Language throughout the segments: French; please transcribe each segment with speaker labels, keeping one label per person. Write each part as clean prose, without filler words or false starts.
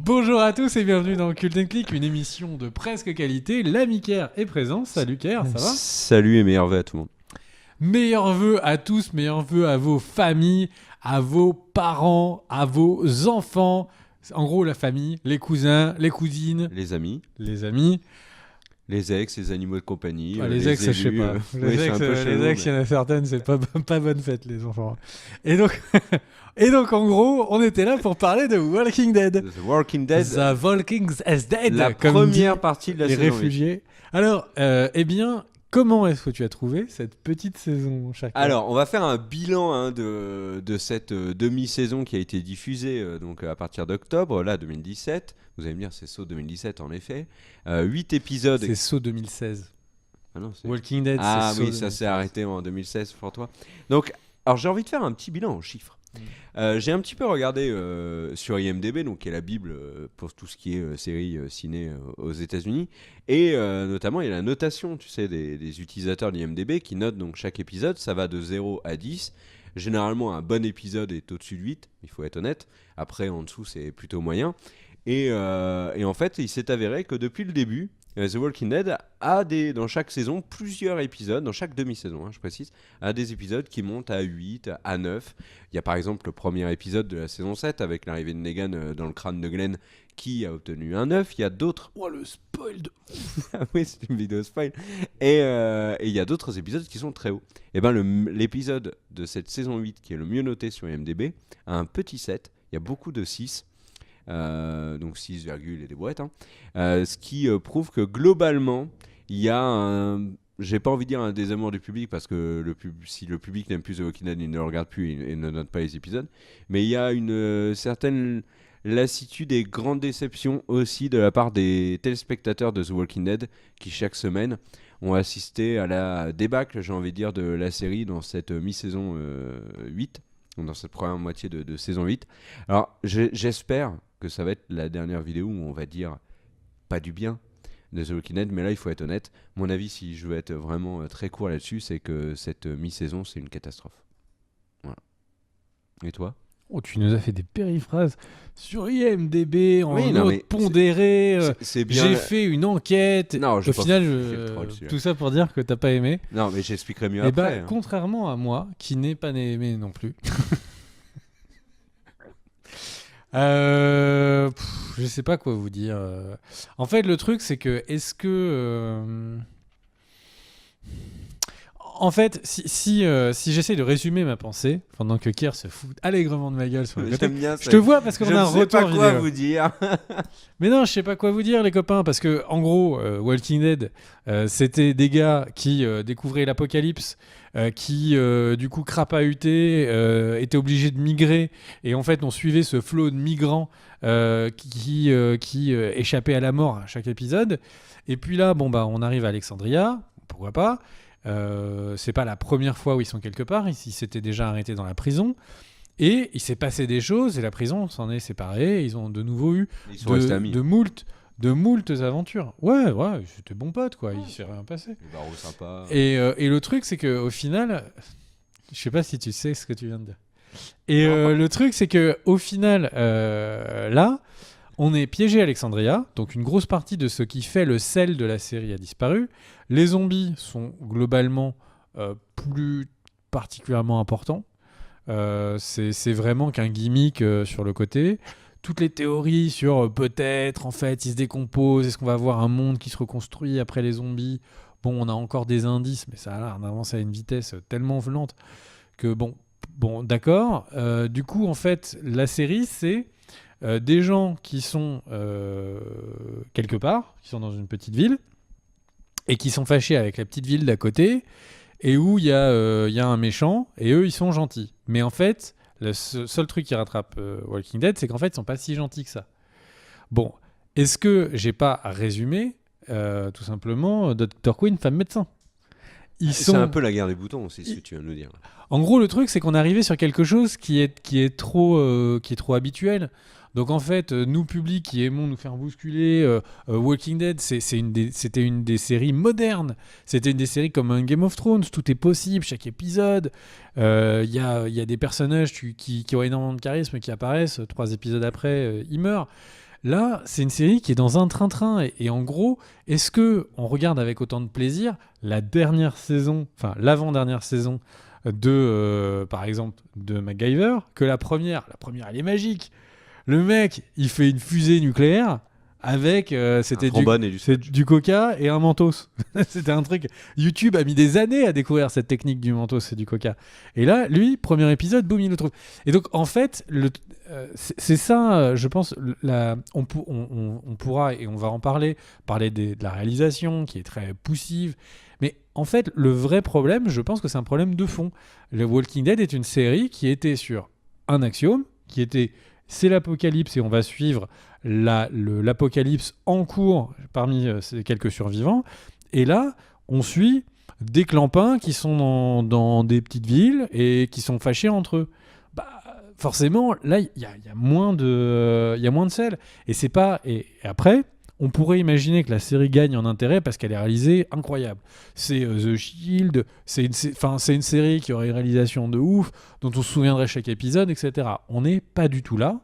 Speaker 1: Bonjour à tous et bienvenue dans Cult & Click, une émission de presque qualité. L'ami Kerr est présent. Salut Kerr, ça va ?
Speaker 2: Salut et meilleurs vœux à tout le monde.
Speaker 1: Meilleurs vœux à tous, meilleurs vœux à vos familles, à vos parents, à vos enfants. En gros, la famille, les cousins, les cousines,
Speaker 2: Les amis,
Speaker 1: les amis.
Speaker 2: les ex, les animaux de compagnie.
Speaker 1: Les ex,
Speaker 2: élus,
Speaker 1: je sais pas.
Speaker 2: oui, c'est un peu chelou,
Speaker 1: Les ex, il y en a certaines, c'est pas bonne fête, les enfants. Et donc, en gros, on était là pour parler de Walking Dead.
Speaker 2: The Walking Dead.
Speaker 1: The Walking is Dead.
Speaker 2: La
Speaker 1: comme
Speaker 2: première
Speaker 1: dit
Speaker 2: partie de la
Speaker 1: les
Speaker 2: saison.
Speaker 1: réfugiés. Alors, eh bien, comment est-ce que tu as trouvé cette petite saison, chacun ?
Speaker 2: Alors, on va faire un bilan de cette demi-saison qui a été diffusée donc à partir d'octobre, là, 2017. Vous allez me dire, c'est saut 2017, en effet. 8 épisodes.
Speaker 1: C'est saut 2016.
Speaker 2: Ah non, c'est...
Speaker 1: Walking Dead,
Speaker 2: Ah
Speaker 1: c'est
Speaker 2: oui,
Speaker 1: saut
Speaker 2: ça
Speaker 1: 2016.
Speaker 2: s'est arrêté en 2016 pour toi. Donc, alors j'ai envie de faire un petit bilan en chiffres. J'ai un petit peu regardé sur IMDb, donc qui est la bible pour tout ce qui est séries ciné aux États-Unis, et notamment il y a la notation, tu sais, des utilisateurs d'IMDb qui notent donc chaque épisode. Ça va de 0 à 10. Généralement, un bon épisode est au-dessus de 8, il faut être honnête. Après, en dessous, c'est plutôt moyen. Et en fait, il s'est avéré que depuis le début, The Walking Dead a dans chaque saison plusieurs épisodes, dans chaque demi-saison, je précise, a des épisodes qui montent à 8, à 9. Il y a par exemple le premier épisode de la saison 7 avec l'arrivée de Negan dans le crâne de Glenn qui a obtenu un 9. Il y a d'autres...
Speaker 1: Oh, le spoil de...
Speaker 2: Ah oui, c'est une vidéo spoil. Et il y a d'autres épisodes qui sont très hauts. Et ben l'épisode de cette saison 8 qui est le mieux noté sur IMDb a un petit 7. Il y a beaucoup de 6. Donc 6, et des boîtes, ce qui prouve que globalement il y a j'ai pas envie de dire un désamour du public parce que si le public n'aime plus The Walking Dead, il ne le regarde plus et ne note pas les épisodes, mais il y a une certaine lassitude et grande déception aussi de la part des téléspectateurs de The Walking Dead qui chaque semaine ont assisté à la débâcle, j'ai envie de dire, de la série dans cette mi-saison 8, dans cette première moitié de saison 8. Alors j'espère que ça va être la dernière vidéo où on va dire pas du bien de The Walking Dead, mais là il faut être honnête. Mon avis, si je veux être vraiment très court là-dessus, c'est que cette mi-saison c'est une catastrophe. Voilà. Et toi ?
Speaker 1: Oh, tu nous as fait des périphrases sur IMDb, en
Speaker 2: Oui,
Speaker 1: note pondérée.
Speaker 2: c'est bien.
Speaker 1: J'ai fait une enquête.
Speaker 2: Non,
Speaker 1: Au final, tout ça pour dire que t'as pas aimé.
Speaker 2: Non, mais j'expliquerai mieux
Speaker 1: Et
Speaker 2: après.
Speaker 1: Contrairement à moi, qui n'ai pas aimé non plus. Je sais pas quoi vous dire. En fait, le truc, c'est que en fait, si j'essaie de résumer ma pensée, pendant que Kerr se fout allègrement de ma gueule sur le côté,
Speaker 2: J'aime bien ça.
Speaker 1: je te vois parce qu'on a un retour
Speaker 2: Je ne sais pas quoi
Speaker 1: vidéo.
Speaker 2: vous dire.
Speaker 1: Mais non, je sais pas quoi vous dire, les copains, parce que en gros, Walking Dead, c'était des gars qui découvraient l'apocalypse, qui du coup crapahutés, étaient obligés de migrer, et en fait on suivait ce flot de migrants qui échappaient à la mort à chaque épisode. Et puis là, on arrive à Alexandria, pourquoi pas. C'est pas la première fois où ils sont quelque part, ils s'étaient déjà arrêtés dans la prison. Et il s'est passé des choses et la prison s'en est séparée. Et ils ont de nouveau eu de moultes aventures. Ouais, c'était bon pote, quoi. Il s'est rien passé.
Speaker 2: Les barreaux sympas.
Speaker 1: Et le truc, c'est qu'au final, je sais pas si tu sais ce que tu viens de dire. Et le truc, c'est qu'au final, là, on est piégé à Alexandria. Donc une grosse partie de ce qui fait le sel de la série a disparu. Les zombies sont globalement plus particulièrement importants. C'est vraiment qu'un gimmick sur le côté. Toutes les théories sur peut-être en fait ils se décomposent, est-ce qu'on va avoir un monde qui se reconstruit après les zombies, on a encore des indices, mais ça a l'air d'avancer à une vitesse tellement lente que bon d'accord. Du coup en fait la série c'est des gens qui sont quelque part, qui sont dans une petite ville et qui sont fâchés avec la petite ville d'à côté et où il y a un méchant, et eux, ils sont gentils. Mais en fait, le seul truc qui rattrape Walking Dead, c'est qu'en fait, ils sont pas si gentils que ça. Bon, est-ce que j'ai pas résumé, tout simplement, Dr. Quinn, femme médecin ?
Speaker 2: C'est un peu la guerre des boutons, c'est ce que tu viens de nous dire.
Speaker 1: En gros, le truc, c'est qu'on est arrivé sur quelque chose qui est trop habituel. Donc en fait, nous, public, qui aimons nous faire bousculer, Walking Dead, c'était une des séries modernes. C'était une des séries comme un Game of Thrones, tout est possible, chaque épisode. Y a des personnages qui ont énormément de charisme qui apparaissent, 3 épisodes après, ils meurent. Là, c'est une série qui est dans un train-train. Et en gros, est-ce que on regarde avec autant de plaisir la dernière saison, enfin l'avant-dernière saison par exemple, de MacGyver que la première? La première, elle est magique. Le mec, il fait une fusée nucléaire avec c'était
Speaker 2: trombone et du
Speaker 1: c'est du coca et un mentos. C'était un truc. YouTube a mis des années à découvrir cette technique du mentos et du coca. Et là, lui, premier épisode, boum, il le trouve. Et donc, en fait, c'est ça, je pense. On pourra, et on va en parler de la réalisation qui est très poussive. Mais en fait, le vrai problème, je pense que c'est un problème de fond. Le Walking Dead est une série qui était sur un axiome, qui était c'est l'apocalypse et on va suivre l'apocalypse en cours parmi ces quelques survivants. Et là, on suit des clampins qui sont dans des petites villes et qui sont fâchés entre eux. Bah, forcément, là, il y a moins de sel. Et c'est pas. Et après, on pourrait imaginer que la série gagne en intérêt parce qu'elle est réalisée incroyable. C'est The Shield, c'est une série qui aurait une réalisation de ouf, dont on se souviendrait chaque épisode, etc. On n'est pas du tout là.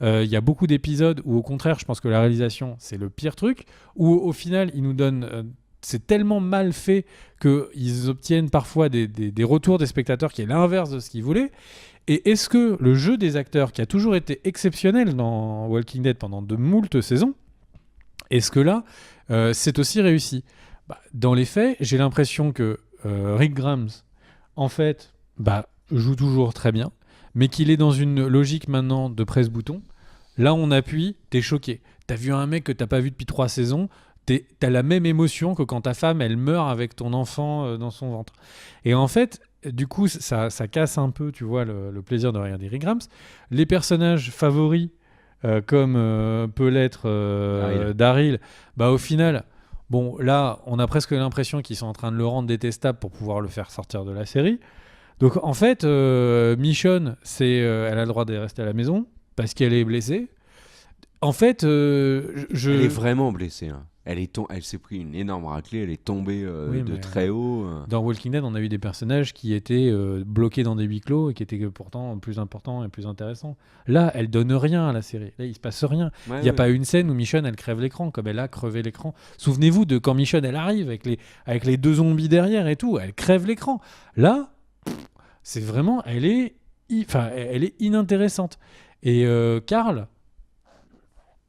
Speaker 1: Il y a beaucoup d'épisodes où, au contraire, je pense que la réalisation, c'est le pire truc, où au final, ils nous donnent... c'est tellement mal fait qu'ils obtiennent parfois des retours des spectateurs qui est l'inverse de ce qu'ils voulaient. Et est-ce que le jeu des acteurs, qui a toujours été exceptionnel dans Walking Dead pendant de moultes saisons, est-ce que là, c'est aussi réussi? Dans les faits, j'ai l'impression que Rick Grimes, en fait, joue toujours très bien, mais qu'il est dans une logique maintenant de presse-bouton. Là, on appuie, t'es choqué. T'as vu un mec que t'as pas vu depuis 3 saisons, t'as la même émotion que quand ta femme, elle meurt avec ton enfant dans son ventre. Et en fait, du coup, ça casse un peu, tu vois, le plaisir de regarder Rick Grimes. Les personnages favoris, comme peut l'être Daryl, au final, bon, là, on a presque l'impression qu'ils sont en train de le rendre détestable pour pouvoir le faire sortir de la série. Donc, en fait, Michonne, elle a le droit de rester à la maison parce qu'elle est blessée. En fait,
Speaker 2: Elle est vraiment blessée. Hein. Elle s'est pris une énorme raclée, elle est tombée de très haut.
Speaker 1: Dans Walking Dead, on a eu des personnages qui étaient bloqués dans des huis clos et qui étaient pourtant plus importants et plus intéressants. Là, elle donne rien à la série. Là, il se passe rien. Il n'y a pas une scène où Michonne, elle crève l'écran, comme elle a crevé l'écran. Souvenez-vous de quand Michonne, elle arrive avec les 2 zombies derrière et tout. Elle crève l'écran. Là, c'est vraiment... Elle est inintéressante. Et Carl...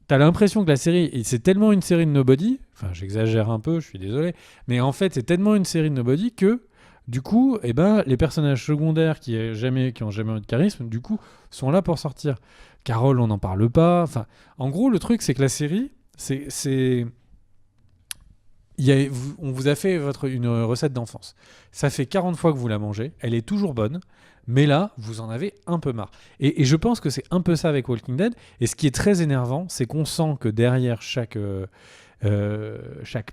Speaker 1: T'as l'impression que la série, c'est tellement une série de nobody, enfin j'exagère un peu, je suis désolé, mais en fait c'est tellement une série de nobody que du coup, les personnages secondaires qui ont jamais eu de charisme, du coup, sont là pour sortir. Carole, on n'en parle pas. Enfin, en gros, le truc c'est que la série, on vous a fait une recette d'enfance. Ça fait 40 fois que vous la mangez, elle est toujours bonne. Mais là, vous en avez un peu marre. Et je pense que c'est un peu ça avec Walking Dead. Et ce qui est très énervant, c'est qu'on sent que derrière chaque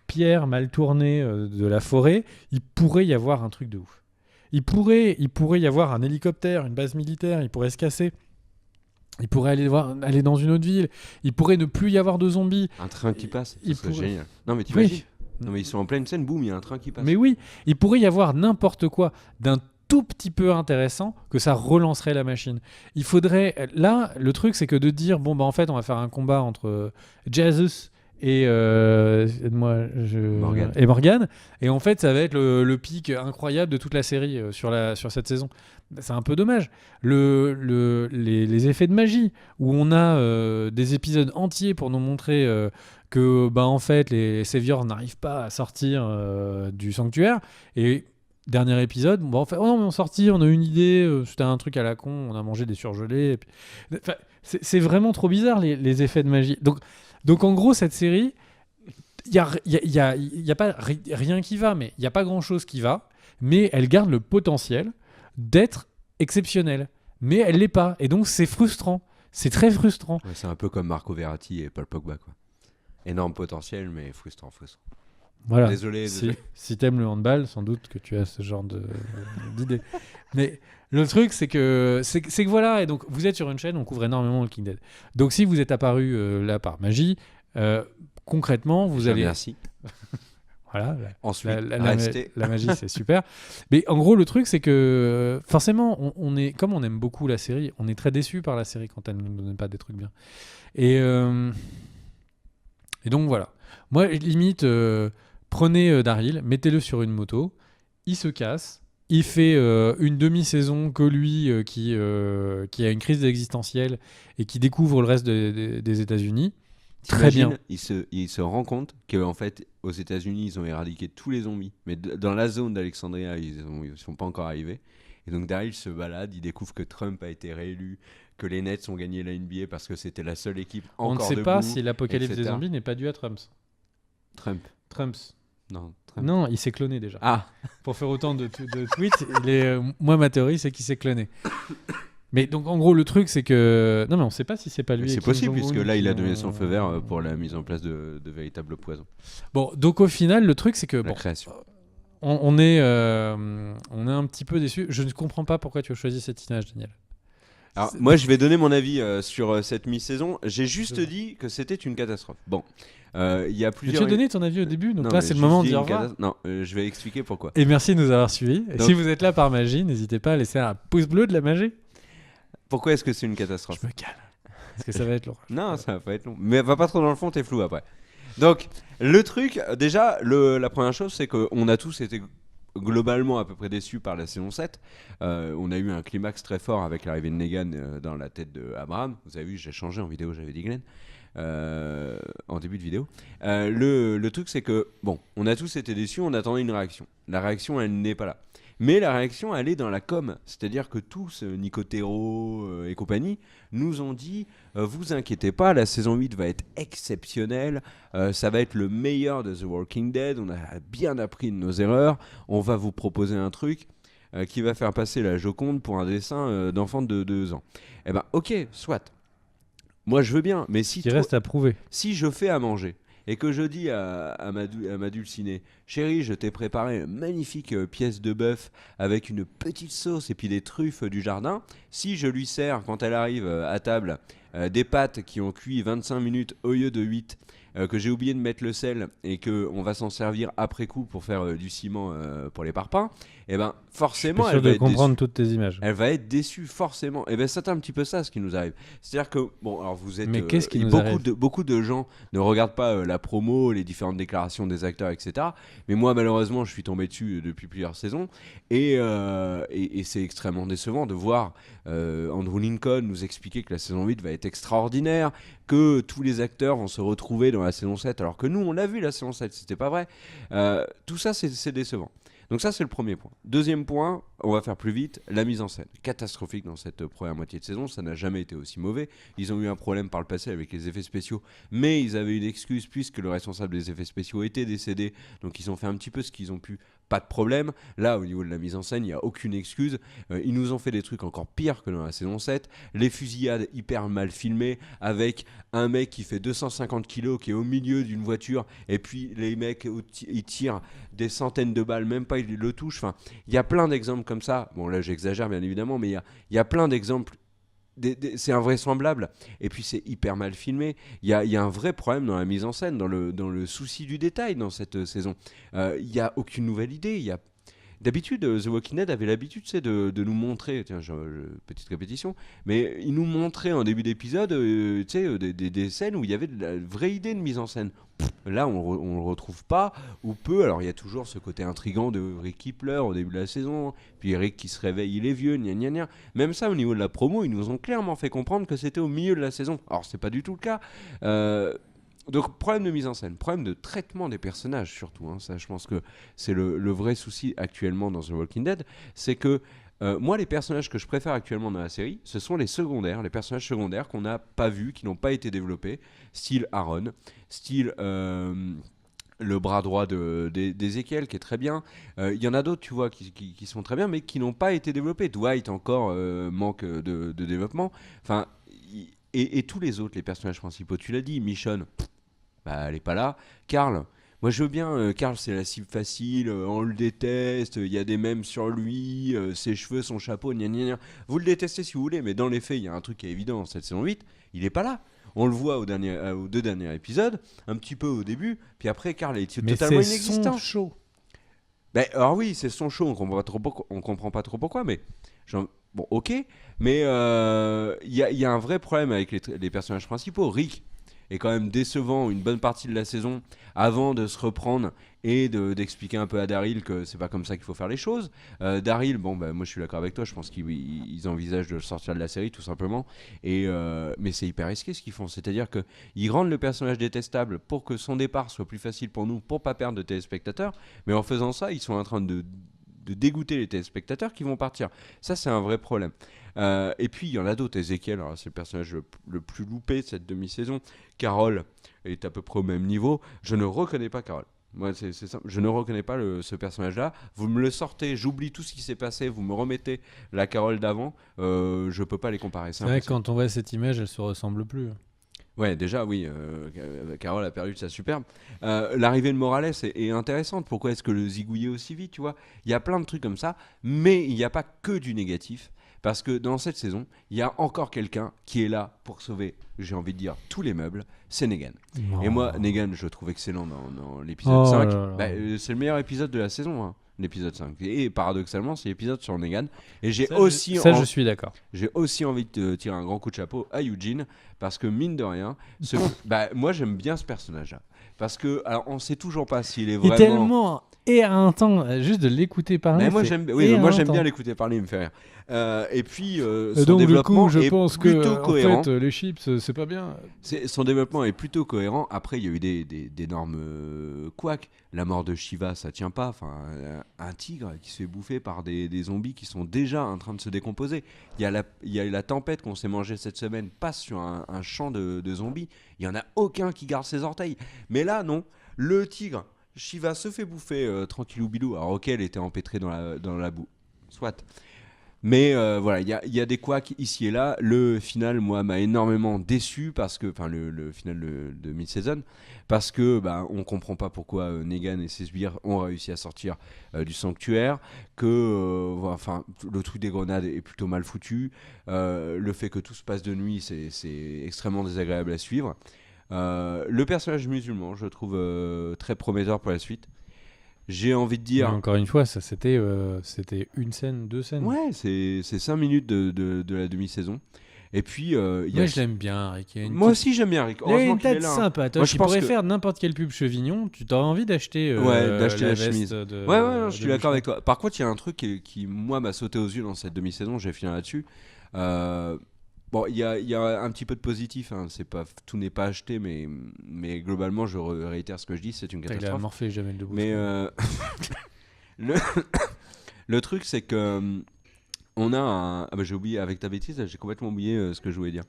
Speaker 1: pierre mal tournée de la forêt, il pourrait y avoir un truc de ouf. Il pourrait y avoir un hélicoptère, une base militaire, il pourrait se casser. Il pourrait aller dans une autre ville. Il pourrait ne plus y avoir de zombies.
Speaker 2: Un train qui passe, c'est génial. Non mais t'imagines Non mais ils sont en pleine scène, boum, il y a un train qui passe.
Speaker 1: Mais oui, il pourrait y avoir n'importe quoi d'un tout petit peu intéressant que ça relancerait la machine. Il faudrait... Là, le truc, c'est que de dire, en fait, on va faire un combat entre Jesus et Morgan. Et en fait, ça va être le pic incroyable de toute la série sur cette saison. C'est un peu dommage. Les effets de magie, où on a des épisodes entiers pour nous montrer que, en fait, les Saviors n'arrivent pas à sortir du sanctuaire. Et dernier épisode, en fait, on sortit, on a une idée, c'était un truc à la con, on a mangé des surgelés. Et puis... c'est vraiment trop bizarre les effets de magie. Donc en gros, cette série, il y a pas rien qui va, mais il y a pas grand chose qui va, mais elle garde le potentiel d'être exceptionnelle, mais elle l'est pas, et donc c'est frustrant. C'est très frustrant.
Speaker 2: Ouais, c'est un peu comme Marco Verratti et Paul Pogba, quoi. Énorme potentiel, mais frustrant.
Speaker 1: Voilà.
Speaker 2: Désolé.
Speaker 1: Si t'aimes le handball, sans doute que tu as ce genre d'idée. Mais le truc, c'est que voilà, et donc vous êtes sur une chaîne, on couvre énormément Walking Dead. Donc si vous êtes apparu là par magie, concrètement, vous allez...
Speaker 2: Merci.
Speaker 1: Voilà,
Speaker 2: Ensuite,
Speaker 1: la
Speaker 2: restez.
Speaker 1: magie, c'est super. Mais en gros, le truc, c'est que forcément, on est, comme on aime beaucoup la série, on est très déçu par la série quand elle ne nous donne pas des trucs bien. Et donc voilà. Moi, limite, prenez Daryl, mettez-le sur une moto, il se casse, il fait une demi-saison que lui qui a une crise existentielle et qui découvre le reste des États-Unis. Très bien.
Speaker 2: Il se rend compte qu'en fait, aux États-Unis, ils ont éradiqué tous les zombies. Mais dans la zone d'Alexandria, ils ne sont pas encore arrivés. Et donc, Daryl se balade, il découvre que Trump a été réélu, que les Nets ont gagné la NBA parce que c'était la seule équipe encore
Speaker 1: On ne sait
Speaker 2: debout,
Speaker 1: pas si l'apocalypse
Speaker 2: etc.
Speaker 1: des zombies n'est pas dû à Trump.
Speaker 2: Trumps. Non, Trump.
Speaker 1: Non, il s'est cloné déjà.
Speaker 2: Ah,
Speaker 1: Pour faire autant de tweets, moi, ma théorie, c'est qu'il s'est cloné. Mais donc, en gros, le truc, c'est que... Non, mais on ne sait pas si c'est pas lui.
Speaker 2: c'est
Speaker 1: et Kim
Speaker 2: possible,
Speaker 1: Jong-un
Speaker 2: puisque là, il a
Speaker 1: qui
Speaker 2: donné
Speaker 1: ont-
Speaker 2: son feu vert pour la mise en place de véritables poisons.
Speaker 1: Bon, donc au final, le truc, c'est que...
Speaker 2: La
Speaker 1: Bon,
Speaker 2: création.
Speaker 1: on est un petit peu déçus. Je ne comprends pas pourquoi tu as choisi cette image, Daniel.
Speaker 2: Alors, moi, je vais donner mon avis sur cette mi-saison. J'ai juste
Speaker 1: D'accord.
Speaker 2: dit que c'était une catastrophe. Bon, il y a
Speaker 1: Mais
Speaker 2: plusieurs...
Speaker 1: tu as donné ton avis au début, donc
Speaker 2: Non,
Speaker 1: là,
Speaker 2: mais
Speaker 1: c'est le
Speaker 2: juste
Speaker 1: moment de
Speaker 2: dit
Speaker 1: dire au
Speaker 2: une
Speaker 1: revoir.
Speaker 2: catastrophe. Non, je vais expliquer pourquoi.
Speaker 1: Et merci de nous avoir suivis. Et
Speaker 2: Donc-
Speaker 1: si vous êtes là par magie, n'hésitez pas à laisser un pouce bleu de la magie.
Speaker 2: Pourquoi est-ce que c'est une catastrophe?
Speaker 1: Je me calme. Parce que ça va être l'orage.
Speaker 2: Non, ça va pas être long. Mais va pas trop dans le fond, t'es flou après. Donc, le truc, déjà, la première chose, c'est qu'on a tous été globalement à peu près déçus par la saison 7. On a eu un climax très fort avec l'arrivée de Negan dans la tête de Abraham. Vous avez vu, j'ai changé en vidéo, j'avais dit Glenn. En début de vidéo. Le truc, c'est que, bon, on a tous été déçus, on attendait une réaction. La réaction, elle n'est pas là. Mais la réaction, elle est dans la com. C'est-à-dire que tous, Nicotero et compagnie, nous ont dit vous inquiétez pas, la saison 8 va être exceptionnelle. Ça va être le meilleur de The Walking Dead. On a bien appris de nos erreurs. On va vous proposer un truc qui va faire passer la Joconde pour un dessin d'enfant de 2 ans. Eh ben, ok, soit. Moi, je veux bien. Mais
Speaker 1: Qui reste à prouver.
Speaker 2: si je fais à manger et que je dis à ma dulcinée, chérie, je t'ai préparé une magnifique pièce de bœuf avec une petite sauce et puis des truffes du jardin, si je lui sers quand elle arrive à table des pâtes qui ont cuit 25 minutes au lieu de 8, que j'ai oublié de mettre le sel et qu'on va s'en servir après coup pour faire du ciment pour les parpaings, et ben
Speaker 1: Je suis
Speaker 2: forcément
Speaker 1: sûr
Speaker 2: elle va
Speaker 1: de
Speaker 2: être
Speaker 1: comprendre
Speaker 2: déçue.
Speaker 1: toutes tes images.
Speaker 2: Elle va être déçue forcément. Et ben c'est un petit peu ça ce qui nous arrive. C'est-à-dire que bon, alors vous êtes
Speaker 1: Mais qu'est-ce qui
Speaker 2: et
Speaker 1: nous
Speaker 2: beaucoup
Speaker 1: arrive
Speaker 2: beaucoup de gens ne regardent pas la promo, les différentes déclarations des acteurs, etc. Mais moi malheureusement, je suis tombé dessus depuis plusieurs saisons et c'est extrêmement décevant de voir Andrew Lincoln nous expliquer que la saison 8 va être extraordinaire, que tous les acteurs vont se retrouver dans la saison 7 alors que nous on l'a vu la saison 7, c'était pas vrai. Tout ça c'est décevant. Donc ça c'est le premier point. Deuxième point, on va faire plus vite, la mise en scène. Catastrophique dans cette première moitié de saison, ça n'a jamais été aussi mauvais. Ils ont eu un problème par le passé avec les effets spéciaux, mais ils avaient une excuse puisque le responsable des effets spéciaux était décédé, donc ils ont fait un petit peu ce qu'ils ont pu, pas de problème. Là au niveau de la mise en scène, il n'y a aucune excuse. Ils nous ont fait des trucs encore pires que dans la saison 7, les fusillades hyper mal filmées, avec un mec qui fait 250 kilos, qui est au milieu d'une voiture, et puis les mecs ils tirent des centaines de balles, même pas ils le touchent. Enfin, il y a plein d'exemples comme ça. Bon, là, j'exagère bien évidemment, mais il y a plein d'exemples. C'est invraisemblable. Et puis, c'est hyper mal filmé. Il y a un vrai problème dans la mise en scène, dans le souci du détail dans cette saison. Il n'y a aucune nouvelle idée. D'habitude, The Walking Dead avait l'habitude, c'est de nous montrer, tiens, petite répétition, mais il nous montrait en début d'épisode, des scènes où il y avait de la vraie idée de mise en scène. Là, on le retrouve pas, ou peu. Alors, il y a toujours ce côté intriguant de Rick qui pleure au début de la saison, puis Rick qui se réveille, il est vieux, gna gna gna. Même ça, au niveau de la promo, ils nous ont clairement fait comprendre que c'était au milieu de la saison. Alors, c'est pas du tout le cas. Donc problème de mise en scène, problème de traitement des personnages surtout, hein. Ça je pense que c'est le vrai souci actuellement dans The Walking Dead, c'est que moi les personnages que je préfère actuellement dans la série, ce sont les secondaires, les personnages secondaires qu'on n'a pas vus, qui n'ont pas été développés, style Aaron, style le bras droit d'Ezekiel qui est très bien, il y en a d'autres tu vois qui sont très bien mais qui n'ont pas été développés. Dwight encore manque de développement, enfin et tous les autres, les personnages principaux, tu l'as dit, Michonne, bah, elle est pas là. Carl, moi je veux bien, Carl c'est la cible facile, on le déteste, il y a des mèmes sur lui, ses cheveux, son chapeau, gna gna gna. Vous le détestez si vous voulez, mais dans les faits, il y a un truc qui est évident dans cette saison 8, il est pas là. On le voit aux 2 derniers épisodes, un petit peu au début, puis après Carl est
Speaker 1: Mais
Speaker 2: totalement
Speaker 1: c'est
Speaker 2: inexistant.
Speaker 1: son show.
Speaker 2: Ben, alors oui, c'est son show, on comprend pas trop pourquoi, mais bon, ok, mais il y a un vrai problème avec les personnages principaux. Rick est quand même décevant une bonne partie de la saison avant de se reprendre et d'expliquer un peu à Daryl que c'est pas comme ça qu'il faut faire les choses. Daryl, bon, bah, moi je suis d'accord avec toi, je pense qu'ils envisagent de le sortir de la série tout simplement, mais c'est hyper risqué ce qu'ils font, c'est-à-dire qu'ils rendent le personnage détestable pour que son départ soit plus facile pour nous, pour pas perdre de téléspectateurs, mais en faisant ça, ils sont en train de dégoûter les téléspectateurs qui vont partir. Ça, c'est un vrai problème. Et puis, il y en a d'autres. Ezekiel, alors, c'est le personnage le plus loupé de cette demi-saison. Carol est à peu près au même niveau. Je ne reconnais pas Carol. Moi, c'est simple. Je ne reconnais pas ce personnage-là. Vous me le sortez, j'oublie tout ce qui s'est passé, vous me remettez la Carol d'avant. Je peux pas les comparer.
Speaker 1: C'est vrai que quand on voit cette image, elle se ressemble plus.
Speaker 2: Ouais, déjà, oui, Carole a perdu de sa superbe. L'arrivée de Morales est intéressante. Pourquoi est-ce que le zigouillait aussi vite, tu vois? Il y a plein de trucs comme ça, mais il n'y a pas que du négatif. Parce que dans cette saison, il y a encore quelqu'un qui est là pour sauver, j'ai envie de dire, tous les meubles. C'est Negan.
Speaker 1: Oh.
Speaker 2: Et moi, Negan, je le trouve excellent dans l'épisode
Speaker 1: Oh
Speaker 2: 5.
Speaker 1: là là.
Speaker 2: Bah, c'est le meilleur épisode de la saison, hein, l'épisode 5. Et paradoxalement, c'est l'épisode sur Negan. Et
Speaker 1: Ça, je suis d'accord.
Speaker 2: j'ai aussi envie de tirer un grand coup de chapeau à Eugene, parce que mine de rien, moi j'aime bien ce personnage-là. Parce que, alors on sait toujours pas s'il est
Speaker 1: Il
Speaker 2: vraiment.
Speaker 1: est tellement éreintant, juste de l'écouter parler.
Speaker 2: Mais moi
Speaker 1: c'est
Speaker 2: j'aime
Speaker 1: éreintant.
Speaker 2: bien l'écouter parler, il me fait rire. Et puis son
Speaker 1: Donc du
Speaker 2: développement
Speaker 1: coup, je
Speaker 2: est
Speaker 1: pense que
Speaker 2: plutôt cohérent.
Speaker 1: en fait, les chips, c'est pas bien.
Speaker 2: Son développement est plutôt cohérent. Après, il y a eu d'énormes couacs. La mort de Shiva, ça tient pas. Enfin, un tigre qui se fait bouffer par des zombies qui sont déjà en train de se décomposer. Il y a la tempête qu'on s'est mangée cette semaine passe sur un champ de zombies. Il y en a aucun qui garde ses orteils. Mais là, non. Le tigre, Shiva se fait bouffer tranquillou bilou. Alors ok, elle était empêtrée dans la boue. Soit. Mais voilà, il y a des couacs ici et là. Le final, moi, m'a énormément déçu parce que, enfin, le final de mid-season, parce que on comprend pas pourquoi Negan et ses sbires ont réussi à sortir du sanctuaire, que, enfin, le truc des grenades est plutôt mal foutu, le fait que tout se passe de nuit, c'est extrêmement désagréable à suivre. Le personnage musulman, je trouve très prometteur pour la suite. J'ai envie de dire.
Speaker 1: Mais encore une fois, ça c'était une scène, 2 scènes.
Speaker 2: Ouais, c'est 5 minutes de la demi-saison. Et puis,
Speaker 1: Moi, je l'aime bien, Rick.
Speaker 2: Moi aussi, j'aime bien Rick.
Speaker 1: Il a
Speaker 2: Heureusement
Speaker 1: une
Speaker 2: qu'il est
Speaker 1: tête
Speaker 2: là.
Speaker 1: sympa. Toi,
Speaker 2: Moi,
Speaker 1: tu
Speaker 2: je pense
Speaker 1: pourrais
Speaker 2: que-
Speaker 1: faire n'importe quelle pub chevignon. Tu t'auras envie d'acheter
Speaker 2: d'acheter la
Speaker 1: veste
Speaker 2: chemise.
Speaker 1: de-
Speaker 2: Ouais, non, je
Speaker 1: de
Speaker 2: suis d'accord
Speaker 1: Michelin.
Speaker 2: avec toi. Par contre, il y a un truc qui, moi, m'a sauté aux yeux dans cette demi-saison. Je vais finir là-dessus. Bon, il y a un petit peu de positif. Hein. Tout n'est pas acheté, mais globalement, je réitère ce que je dis. C'est une
Speaker 1: Putain, il a
Speaker 2: catastrophe.
Speaker 1: morphé Jamel Debbouze.
Speaker 2: Mais le, le truc, c'est que on a un. Ah bah, j'ai oublié, avec ta bêtise, j'ai complètement oublié ce que je voulais dire.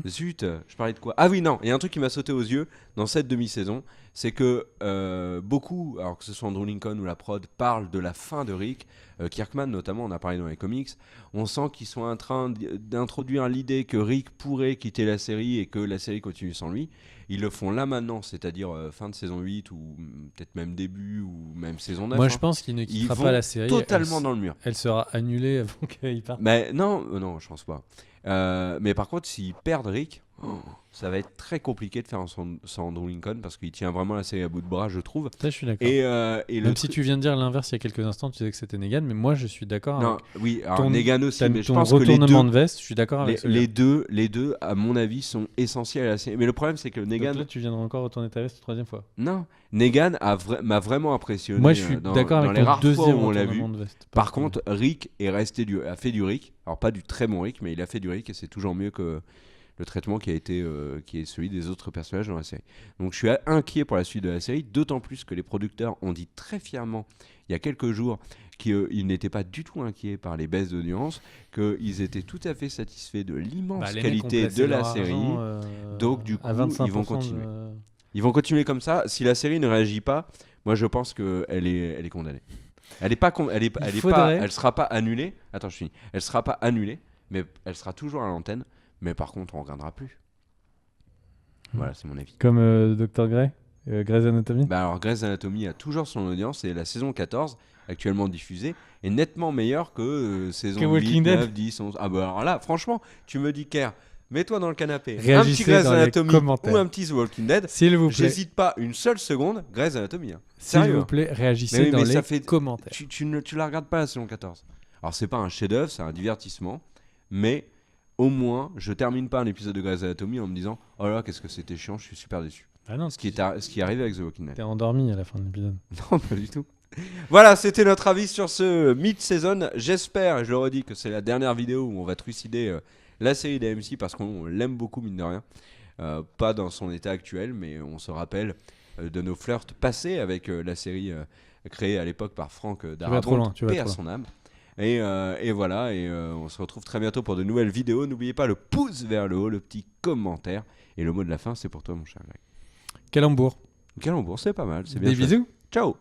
Speaker 2: Zut, je parlais de quoi? Ah oui, non, il y a un truc qui m'a sauté aux yeux dans cette demi-saison, c'est que beaucoup, alors que ce soit Andrew Lincoln ou la prod, parlent de la fin de Rick. Kirkman, notamment, on a parlé dans les comics. On sent qu'ils sont en train d'introduire l'idée que Rick pourrait quitter la série et que la série continue sans lui. Ils le font là maintenant, c'est-à-dire fin de saison 8 ou peut-être même début ou même saison 9.
Speaker 1: Moi, je pense qu'il ne
Speaker 2: Ils
Speaker 1: quittera
Speaker 2: vont
Speaker 1: pas la série.
Speaker 2: totalement dans le mur.
Speaker 1: Elle sera annulée avant qu'il parte.
Speaker 2: Mais non, je pense pas. Mais par contre, s'ils perdent Rick, ça va être très compliqué de faire sans Andrew Lincoln parce qu'il tient vraiment la série à bout de bras, je trouve.
Speaker 1: Ça, je suis d'accord.
Speaker 2: Et
Speaker 1: Même si tu viens de dire l'inverse il y a quelques instants, tu disais que c'était Negan, mais moi je suis d'accord
Speaker 2: non,
Speaker 1: avec
Speaker 2: oui, alors
Speaker 1: ton-
Speaker 2: Negan aussi, mais je
Speaker 1: ton
Speaker 2: pense que
Speaker 1: retournement de veste, je suis d'accord avec
Speaker 2: les deux, à mon avis, sont essentiels à la série. Mais le problème, c'est que Negan,
Speaker 1: Là, tu viendras encore retourner ta veste une 3e fois.
Speaker 2: non, Negan m'a vraiment impressionné.
Speaker 1: Moi, je suis
Speaker 2: dans
Speaker 1: d'accord
Speaker 2: dans
Speaker 1: avec
Speaker 2: les
Speaker 1: ton
Speaker 2: rares fois
Speaker 1: deuxième
Speaker 2: où on l'a vu.
Speaker 1: retournement de veste.
Speaker 2: Par contre, Rick a fait du Rick. Alors pas du très bon Rick, mais il a fait du Rick et c'est toujours mieux que le traitement qui est celui des autres personnages dans la série. Donc je suis inquiet pour la suite de la série, d'autant plus que les producteurs ont dit très fièrement il y a quelques jours qu'ils n'étaient pas du tout inquiets par les baisses d'audience, qu'ils étaient tout à fait satisfaits de l'immense qualité de la série. Donc du coup, ils vont continuer. Ils vont continuer comme ça. Si la série ne réagit pas, moi je pense qu'elle est condamnée. Elle sera pas annulée. Attends, je finis. Elle sera pas annulée, mais elle sera toujours à l'antenne. Mais par contre, on regardera plus. Voilà, c'est mon avis.
Speaker 1: Comme Dr. Grey, Grey's Anatomy.
Speaker 2: Alors, Grey's Anatomy a toujours son audience et la saison 14, actuellement diffusée, est nettement meilleure que saison
Speaker 1: Que
Speaker 2: 8,
Speaker 1: Walking Dead.
Speaker 2: 9, 10, 11. Ah bah alors là, franchement, tu me dis qu'Air, mets-toi dans le canapé, un petit
Speaker 1: Réagissez
Speaker 2: Grey's
Speaker 1: dans les
Speaker 2: Anatomy
Speaker 1: commentaires.
Speaker 2: ou un petit The Walking Dead,
Speaker 1: S'il vous plaît,
Speaker 2: j'hésite pas une seule seconde, Grey's Anatomy. Hein.
Speaker 1: s'il
Speaker 2: Sérieux.
Speaker 1: vous plaît, réagissez
Speaker 2: Mais oui,
Speaker 1: dans
Speaker 2: mais
Speaker 1: les
Speaker 2: ça fait-
Speaker 1: commentaires.
Speaker 2: Tu la regardes pas la saison 14. Alors c'est pas un chef-d'œuvre, c'est un divertissement, mais au moins je termine pas un épisode de Grey's Anatomy en me disant oh là qu'est-ce que c'était chiant, je suis super déçu.
Speaker 1: Ah non,
Speaker 2: Ce qui est arrivé avec The Walking Dead.
Speaker 1: t'es endormi à la fin de l'épisode.
Speaker 2: Non, pas du tout. Voilà, c'était notre avis sur ce mid-season. J'espère, et je le redis, que c'est la dernière vidéo où on va trucider la série d'AMC parce qu'on l'aime beaucoup, mine de rien. Pas dans son état actuel, mais on se rappelle de nos flirts passés avec la série créée à l'époque par Frank Darabont,
Speaker 1: trop loin, tu vas
Speaker 2: paix
Speaker 1: trop
Speaker 2: à
Speaker 1: loin.
Speaker 2: son âme. Et voilà, on se retrouve très bientôt pour de nouvelles vidéos. N'oubliez pas le pouce vers le haut, le petit commentaire. Et le mot de la fin, c'est pour toi, mon cher Greg.
Speaker 1: Calembour.
Speaker 2: Calembour, c'est pas mal, c'est bien
Speaker 1: Des
Speaker 2: fait.
Speaker 1: bisous.
Speaker 2: Ciao.